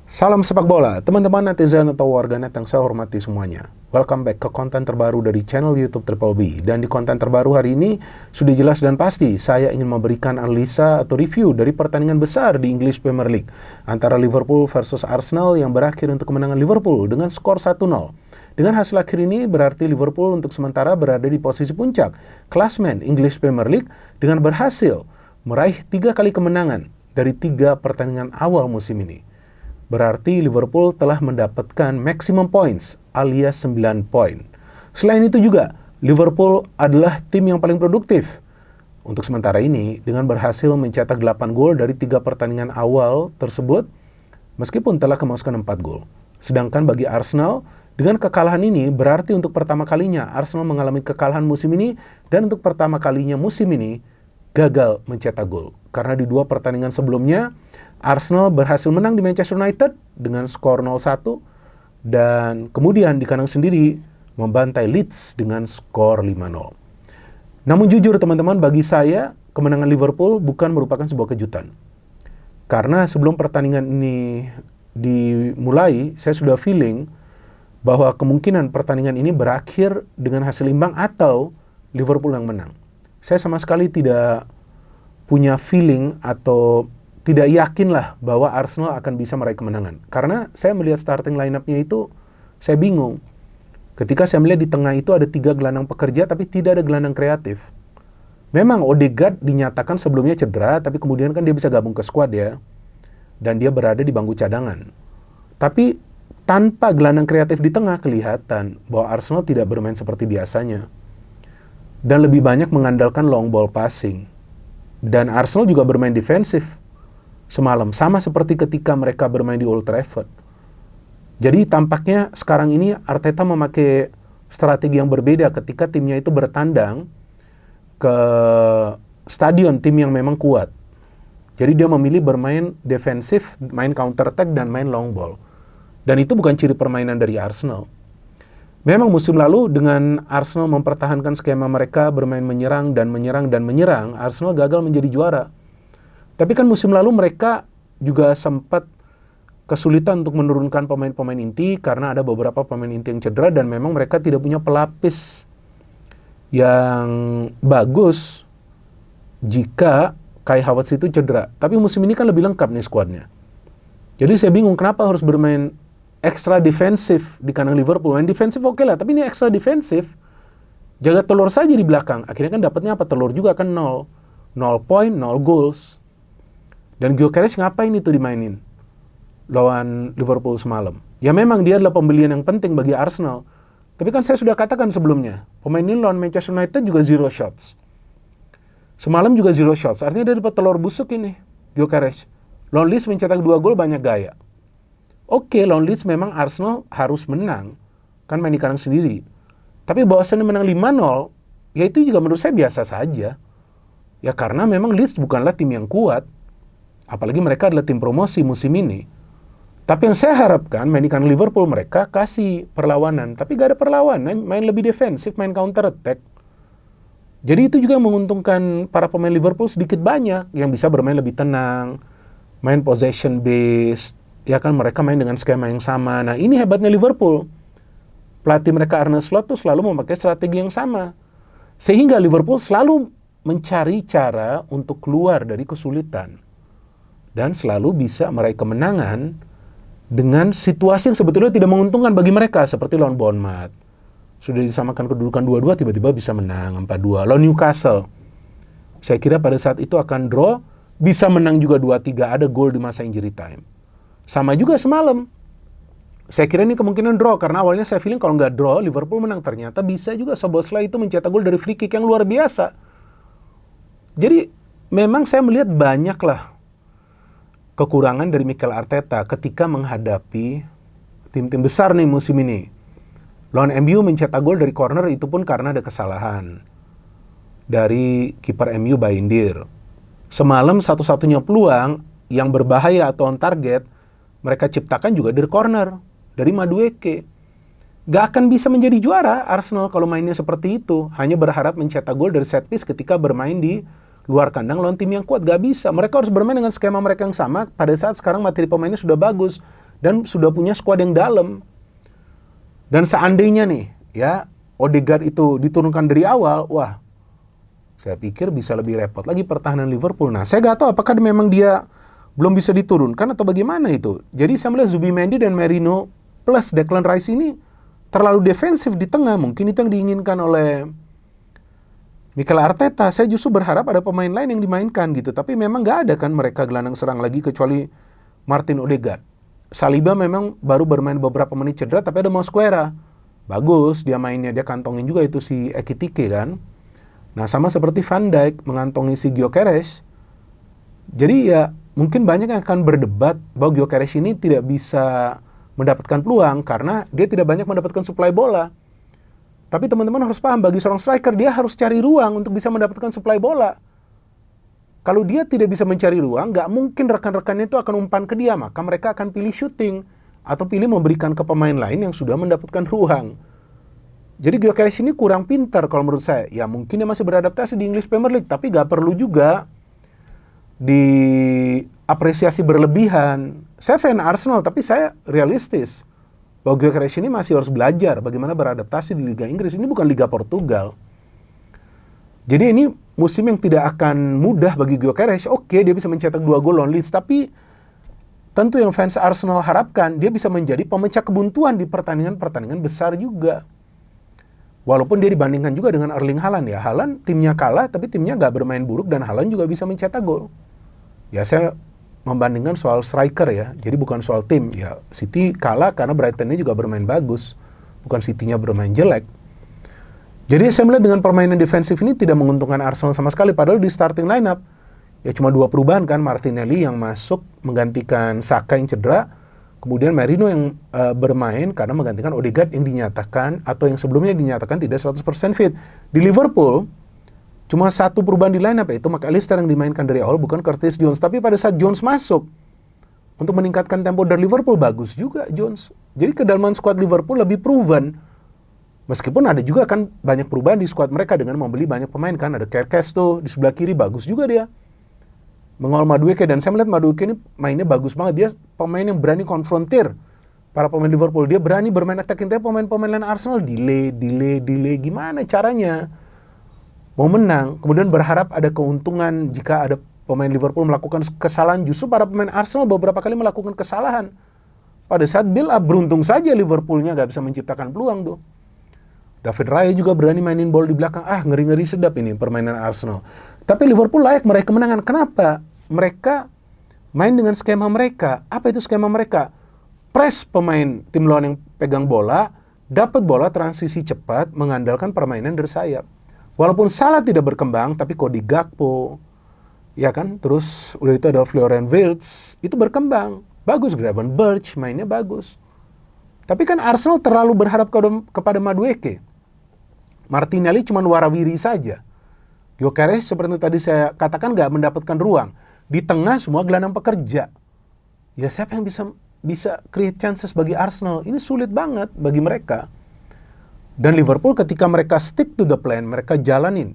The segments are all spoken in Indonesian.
Salam sepak bola, teman-teman netizen atau warganet yang saya hormati semuanya. Welcome back ke konten terbaru dari channel YouTube Triple B. Dan di konten terbaru hari ini, sudah jelas dan pasti saya ingin memberikan analisa atau review dari pertandingan besar di English Premier League antara Liverpool versus Arsenal yang berakhir untuk kemenangan Liverpool dengan skor 1-0. Dengan hasil akhir ini berarti Liverpool untuk sementara berada di posisi puncak klasmen English Premier League dengan berhasil meraih 3 kali kemenangan dari 3 pertandingan awal musim ini. Berarti Liverpool telah mendapatkan maximum points alias 9 poin. Selain itu juga, Liverpool adalah tim yang paling produktif untuk sementara ini dengan berhasil mencetak 8 gol dari 3 pertandingan awal tersebut meskipun telah kemasukan 4 gol. Sedangkan bagi Arsenal, dengan kekalahan ini berarti untuk pertama kalinya Arsenal mengalami kekalahan musim ini dan untuk pertama kalinya musim ini gagal mencetak gol. Karena di 2 pertandingan sebelumnya, Arsenal berhasil menang di Manchester United dengan skor 0-1 dan kemudian di kandang sendiri membantai Leeds dengan skor 5-0. Namun jujur teman-teman, bagi saya kemenangan Liverpool bukan merupakan sebuah kejutan. Karena sebelum pertandingan ini dimulai, saya sudah feeling bahwa kemungkinan pertandingan ini berakhir dengan hasil imbang atau Liverpool yang menang. Saya sama sekali tidak punya feeling atau tidak yakin lah bahwa Arsenal akan bisa meraih kemenangan. Karena saya melihat starting line-up-nya itu, saya bingung. Ketika saya melihat di tengah itu ada 3 gelandang pekerja, tapi tidak ada gelandang kreatif. Memang Odegaard dinyatakan sebelumnya cedera, tapi kemudian kan dia bisa gabung ke squad ya. Dan dia berada di bangku cadangan. Tapi tanpa gelandang kreatif di tengah, kelihatan bahwa Arsenal tidak bermain seperti biasanya. Dan lebih banyak mengandalkan long ball passing. Dan Arsenal juga bermain defensif semalam, sama seperti ketika mereka bermain di Old Trafford. Jadi tampaknya sekarang ini Arteta memakai strategi yang berbeda ketika timnya itu bertandang ke stadion tim yang memang kuat. Jadi dia memilih bermain defensif, main counter attack dan main long ball. Dan itu bukan ciri permainan dari Arsenal. Memang musim lalu dengan Arsenal mempertahankan skema mereka bermain menyerang dan menyerang dan menyerang, Arsenal gagal menjadi juara. Tapi kan musim lalu mereka juga sempat kesulitan untuk menurunkan pemain-pemain inti karena ada beberapa pemain inti yang cedera dan memang mereka tidak punya pelapis yang bagus jika Kai Havertz itu cedera. Tapi musim ini kan lebih lengkap nih skuadnya. Jadi saya bingung kenapa harus bermain ekstra defensif di kandang Liverpool. Main defensif oke lah, tapi ini ekstra defensif. Jaga telur saja di belakang. Akhirnya kan dapatnya apa? Telur juga kan 0. 0 poin, 0 goals. Dan Gyökeres ngapain itu dimainin lawan Liverpool semalam? Ya memang dia adalah pembelian yang penting bagi Arsenal. Tapi kan saya sudah katakan sebelumnya, pemain ini lawan Manchester United juga 0 shots. Semalam juga 0 shots, artinya dia dapat telur busuk ini, Gyökeres. Lawan Leeds mencetak 2 gol banyak gaya. Oke, lawan Leeds memang Arsenal harus menang, kan main di kandang sendiri. Tapi bahwasannya menang 5-0, ya itu juga menurut saya biasa saja. Ya karena memang Leeds bukanlah tim yang kuat. Apalagi mereka adalah tim promosi musim ini. Tapi yang saya harapkan, main di kandang Liverpool mereka kasih perlawanan. Tapi gak ada perlawanan, main lebih defensif, main counter attack. Jadi itu juga menguntungkan para pemain Liverpool sedikit banyak. Yang bisa bermain lebih tenang, main possession based. Ya kan mereka main dengan skema yang sama. Nah ini hebatnya Liverpool. Pelatih mereka Arne Slot tuh selalu memakai strategi yang sama. Sehingga Liverpool selalu mencari cara untuk keluar dari kesulitan. Dan selalu bisa meraih kemenangan dengan situasi yang sebetulnya tidak menguntungkan bagi mereka. Seperti lawan Bournemouth. Sudah disamakan kedudukan 2-2, tiba-tiba bisa menang 4-2. Lawan Newcastle. Saya kira pada saat itu akan draw. Bisa menang juga 2-3, ada gol di masa injury time. Sama juga semalam. Saya kira ini kemungkinan draw, karena awalnya saya feeling kalau nggak draw, Liverpool menang. Ternyata bisa juga Szoboszlai itu mencetak gol dari free kick yang luar biasa. Jadi memang saya melihat banyaklah kekurangan dari Mikel Arteta ketika menghadapi tim-tim besar nih musim ini. Lawan MU mencetak gol dari corner itu pun karena ada kesalahan dari kiper MU Bayindir. Semalam satu-satunya peluang yang berbahaya atau on target mereka ciptakan juga dari corner, dari Madueke. Gak akan bisa menjadi juara Arsenal kalau mainnya seperti itu. Hanya berharap mencetak gol dari set piece ketika bermain di luar kandang lawan tim yang kuat. Gak bisa. Mereka harus bermain dengan skema mereka yang sama pada saat sekarang materi pemainnya sudah bagus. dan sudah punya skuad yang dalam. Dan seandainya nih, ya, Odegaard itu diturunkan dari awal, wah, saya pikir bisa lebih repot lagi pertahanan Liverpool. Nah, saya nggak tahu apakah memang dia belum bisa diturunkan atau bagaimana itu. Jadi saya melihat Zubimendi dan Merino plus Declan Rice ini terlalu defensif di tengah. Mungkin itu yang diinginkan oleh Mikel Arteta. Saya justru berharap ada pemain lain yang dimainkan gitu. Tapi memang nggak ada kan mereka gelandang serang lagi kecuali Martin Odegaard. Saliba memang baru bermain beberapa menit cedera, tapi ada Mosquera. Bagus dia mainnya, dia kantongin juga itu si Ekitike kan. Nah, sama seperti Van Dijk mengantongi si Gyökeres. Jadi ya mungkin banyak yang akan berdebat bahwa Gyökeres ini tidak bisa mendapatkan peluang karena dia tidak banyak mendapatkan suplai bola. Tapi teman-teman harus paham, bagi seorang striker dia harus cari ruang untuk bisa mendapatkan suplai bola. Kalau dia tidak bisa mencari ruang, nggak mungkin rekan-rekannya itu akan umpan ke dia, maka mereka akan pilih shooting atau pilih memberikan ke pemain lain yang sudah mendapatkan ruang. Jadi Gyökeres ini kurang pintar kalau menurut saya. Ya mungkin dia masih beradaptasi di English Premier League, tapi nggak perlu juga diapresiasi berlebihan. Saya fan Arsenal, tapi saya realistis bahwa Gyökeres ini masih harus belajar bagaimana beradaptasi di Liga Inggris. Ini bukan Liga Portugal. Jadi ini musim yang tidak akan mudah bagi Gyökeres. Oke, dia bisa mencetak 2 gol lawan Leeds, tapi tentu yang fans Arsenal harapkan dia bisa menjadi pemecah kebuntuan di pertandingan-pertandingan besar juga. Walaupun dia dibandingkan juga dengan Erling Haaland ya. Haaland timnya kalah, tapi timnya nggak bermain buruk dan Haaland juga bisa mencetak gol. Ya saya membandingkan soal striker ya, jadi bukan soal tim. Ya City kalah karena Brighton-nya juga bermain bagus, bukan City-nya bermain jelek. Jadi saya melihat dengan permainan defensif ini tidak menguntungkan Arsenal sama sekali. Padahal di starting lineup ya cuma 2 perubahan kan, Martinelli yang masuk menggantikan Saka yang cedera, kemudian Merino yang bermain karena menggantikan Odegaard yang dinyatakan atau yang sebelumnya dinyatakan tidak 100% fit. Di Liverpool cuma 1 perubahan di lineup, yaitu McAllister yang dimainkan dari awal, bukan Curtis Jones. Tapi pada saat Jones masuk untuk meningkatkan tempo dari Liverpool, bagus juga Jones. Jadi kedalaman skuad Liverpool lebih proven. Meskipun ada juga kan banyak perubahan di skuad mereka dengan membeli banyak pemain kan. Ada Kerkes tuh di sebelah kiri, bagus juga dia. Mengawal Madueke, dan saya melihat Madueke ini mainnya bagus banget. Dia pemain yang berani konfrontir para pemain Liverpool. Dia berani bermain attacking, tapi pemain-pemain lain Arsenal delay. Gimana caranya mau menang? Kemudian berharap ada keuntungan jika ada pemain Liverpool melakukan kesalahan. Justru para pemain Arsenal beberapa kali melakukan kesalahan. Pada saat build up, beruntung saja Liverpoolnya gak bisa menciptakan peluang tuh. David Raya juga berani mainin bola di belakang. Ngeri-ngeri sedap ini permainan Arsenal. Tapi Liverpool layak meraih kemenangan. Kenapa? Mereka main dengan skema mereka. Apa itu skema mereka? Press pemain tim lawan yang pegang bola, dapat bola transisi cepat, mengandalkan permainan dari sayap. Walaupun Salah tidak berkembang, tapi Cody Gakpo, ya kan? Terus udah itu ada Florian Wirtz, itu berkembang. Bagus, Graven Berch mainnya bagus. Tapi kan Arsenal terlalu berharap kepada Madueke. Martinelli cuma warawiri saja. Gyökeres seperti tadi saya katakan gak mendapatkan ruang. Di tengah semua gelandang pekerja. Ya siapa yang bisa create chances bagi Arsenal? Ini sulit banget bagi mereka. Dan Liverpool ketika mereka stick to the plan, mereka jalanin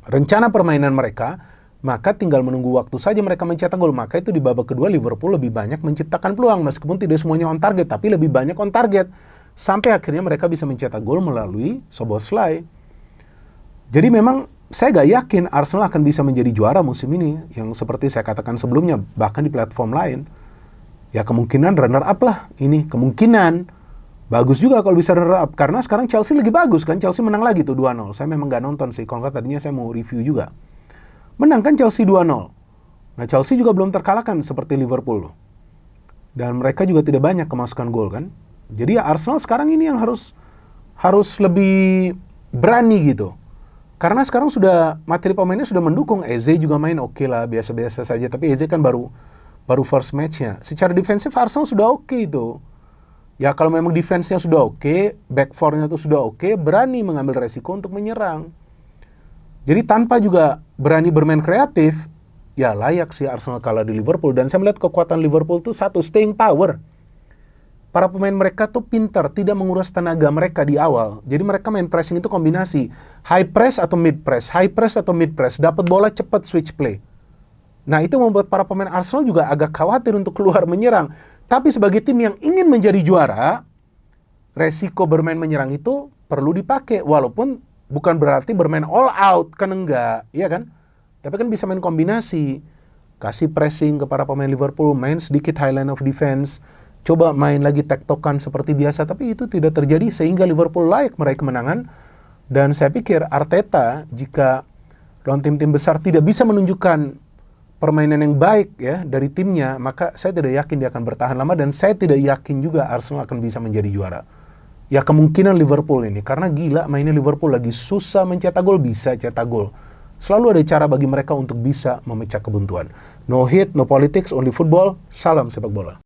rencana permainan mereka, maka tinggal menunggu waktu saja mereka mencetak gol. Maka itu di babak kedua Liverpool lebih banyak menciptakan peluang. Meskipun tidak semuanya on target, tapi lebih banyak on target. Sampai akhirnya mereka bisa mencetak gol melalui Szoboszlai. Jadi memang saya gak yakin Arsenal akan bisa menjadi juara musim ini. Yang seperti saya katakan sebelumnya, bahkan di platform lain. Ya kemungkinan runner up lah ini. Kemungkinan bagus juga kalau bisa runner up. Karena sekarang Chelsea lagi bagus kan. Chelsea menang lagi tuh 2-0. Saya memang gak nonton sih. Kalau nggak tadinya saya mau review juga. Menang kan Chelsea 2-0. Nah Chelsea juga belum terkalahkan seperti Liverpool. Dan mereka juga tidak banyak kemasukan gol kan. Jadi ya Arsenal sekarang ini yang harus lebih berani gitu. Karena sekarang sudah materi pemainnya sudah mendukung. Eze juga main oke lah, biasa-biasa saja. Tapi Eze kan baru first match-nya. Secara defensif Arsenal sudah oke itu. Ya kalau memang defense-nya sudah oke, back four-nya tuh sudah oke, berani mengambil resiko untuk menyerang. Jadi tanpa juga berani bermain kreatif, ya layak sih Arsenal kalah di Liverpool. Dan saya melihat kekuatan Liverpool tuh satu, staying power. Para pemain mereka tuh pintar, tidak menguras tenaga mereka di awal. Jadi mereka main pressing itu kombinasi high press atau mid press, high press atau mid press. Dapat bola cepat switch play. Nah itu membuat para pemain Arsenal juga agak khawatir untuk keluar menyerang. Tapi sebagai tim yang ingin menjadi juara, resiko bermain menyerang itu perlu dipakai. Walaupun bukan berarti bermain all out, kan enggak, iya kan? Tapi kan bisa main kombinasi. Kasih pressing kepada pemain Liverpool, main sedikit high line of defense, coba main lagi tektokan seperti biasa, tapi itu tidak terjadi sehingga Liverpool layak meraih kemenangan. Dan saya pikir Arteta jika lawan tim-tim besar tidak bisa menunjukkan permainan yang baik ya dari timnya, maka saya tidak yakin dia akan bertahan lama, dan saya tidak yakin juga Arsenal akan bisa menjadi juara. Ya kemungkinan Liverpool ini, karena gila mainnya Liverpool lagi susah mencetak gol, bisa cetak gol. Selalu ada cara bagi mereka untuk bisa memecah kebuntuan. No hit, no politics, only football. Salam sepak bola.